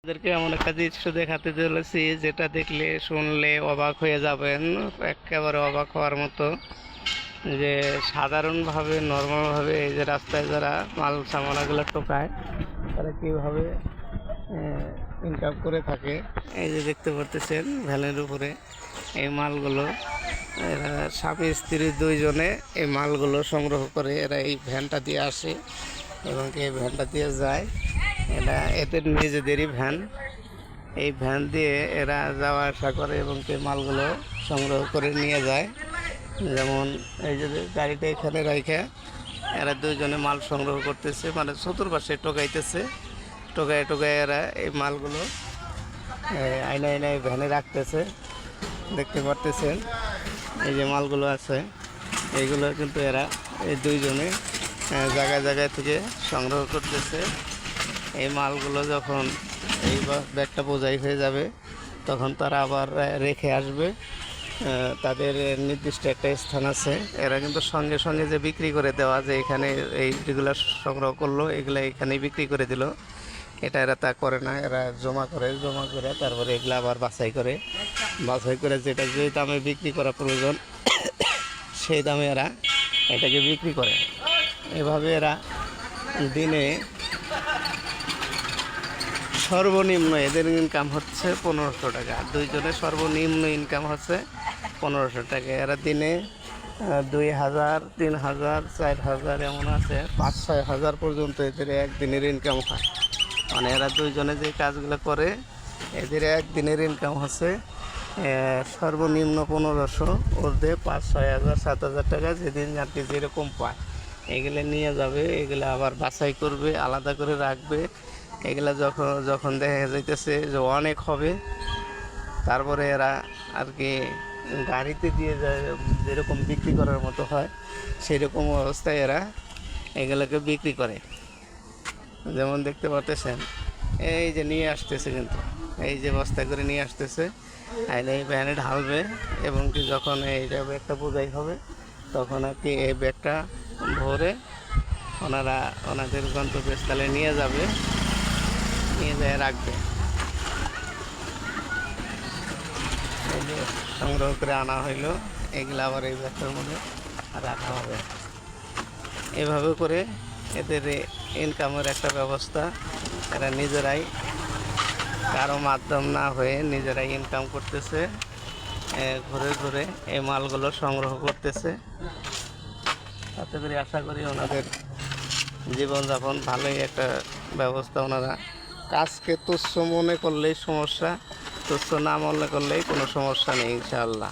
আপনাদেরকে এমন একটা দৃশ্য দেখাতে চলেছি যেটা দেখলে শুনলে অবাক হয়ে যাবেন, একেবারে অবাক হওয়ার মতো। যে সাধারণভাবে নর্মালভাবে এই যে রাস্তায় যারা মাল সামানাগুলো টোকায় তারা কীভাবে ইনকাম করে থাকে। এই যে দেখতে পারতেছেন ভ্যানের উপরে এই মালগুলো, এরা স্বামী স্ত্রী দুইজনে এই মালগুলো সংগ্রহ করে এরা এই ভ্যানটা দিয়ে আসে এবং এই ভ্যানটা দিয়ে যায়। এটা এদের নিজেদেরই ভ্যান। এই ভ্যান দিয়ে এরা যাওয়া আসা করে এবং সেই মালগুলো সংগ্রহ করে নিয়ে যায়। যেমন এই যে গাড়িটা এখানে রাইখা এরা দুইজনে মাল সংগ্রহ করতেছে, মানে চতুর্পাশে টোকাইতেছে। টোকায় টোকায় এরা এই মালগুলো আয়না আয়নায় ভ্যানে রাখতেছে। দেখতে পারতেছেন এই যে মালগুলো আছে, এইগুলো কিন্তু এরা এই দুইজনে জায়গায় জায়গায় থেকে সংগ্রহ করতেছে। এই মালগুলো যখন এই ব্যাগটা বোঝাই হয়ে যাবে তখন তারা আবার রেখে আসবে। তাদের নির্দিষ্ট একটা স্থান আছে। এরা কিন্তু সঙ্গে সঙ্গে যে বিক্রি করে দেওয়া, যে এখানে এই যেগুলো সংগ্রহ করলো এগুলো এখানেই বিক্রি করে দিল, এটা এরা তা করে না। এরা জমা করে তারপরে এগুলো আবার বাছাই করে যেটা যে দামে বিক্রি করা প্রয়োজন সেই দামে এরা এটাকে বিক্রি করে। এভাবে এরা দিনে সর্বনিম্ন এদের ইনকাম হচ্ছে 1500 টাকা। দুইজনের সর্বনিম্ন ইনকাম হচ্ছে 1500 টাকা। এরা দিনে 2000, 3000, 4000 এমন আছে, 5-6 হাজার পর্যন্ত এদের একদিনের ইনকাম হয়। মানে এরা দুইজনে যে কাজগুলো করে এদের একদিনের ইনকাম হচ্ছে সর্বনিম্ন 1500, ওদের 5-6 হাজার 7 হাজার টাকা যেদিন যাতে যেরকম পায় এগুলো নিয়ে যাবে। এগুলো আবার বাছাই করবে, আলাদা করে রাখবে। এগুলা যখন দেখা যাইতেছে যে অনেক হবে, তারপরে এরা আর কি গাড়িতে দিয়ে যায়, যেরকম বিক্রি করার মতো হয় সেই রকম অবস্থায় এরা এগুলোকে বিক্রি করে। যেমন দেখতে পারতেছেন এই যে নিয়ে আসতেছে, কিন্তু এই যে বস্তা করে নিয়ে আসতেছে, আর এই ভ্যানে ঢালবে এবং কি যখন এইটা ব্যাগটা বোঝাই হবে তখন আর কি এই ব্যাগটা ভরে ওনারা ওনাদের গন্তব্যস্থলে নিয়ে যাবে, নিয়ে যায় রাখবে। এই যে সংগ্রহ করে আনা হইলো, এগুলো আবার এই ব্যাগটার মধ্যে রাখা হবে। এভাবে করে এদের ইনকামের একটা ব্যবস্থা, এরা নিজেরাই কারো মাধ্যম না হয়ে নিজেরাই ইনকাম করতেছে। ঘুরে ঘুরে এই মালগুলো সংগ্রহ করতেছে। তাতে করে আশা করি ওনাদের জীবনযাপন ভালোই একটা ব্যবস্থা। ওনারা কাজকে তুচ্ছ মনে করলেই সমস্যা, তুচ্ছ না মনে করলেই কোনো সমস্যা নেই ইনশাআল্লাহ।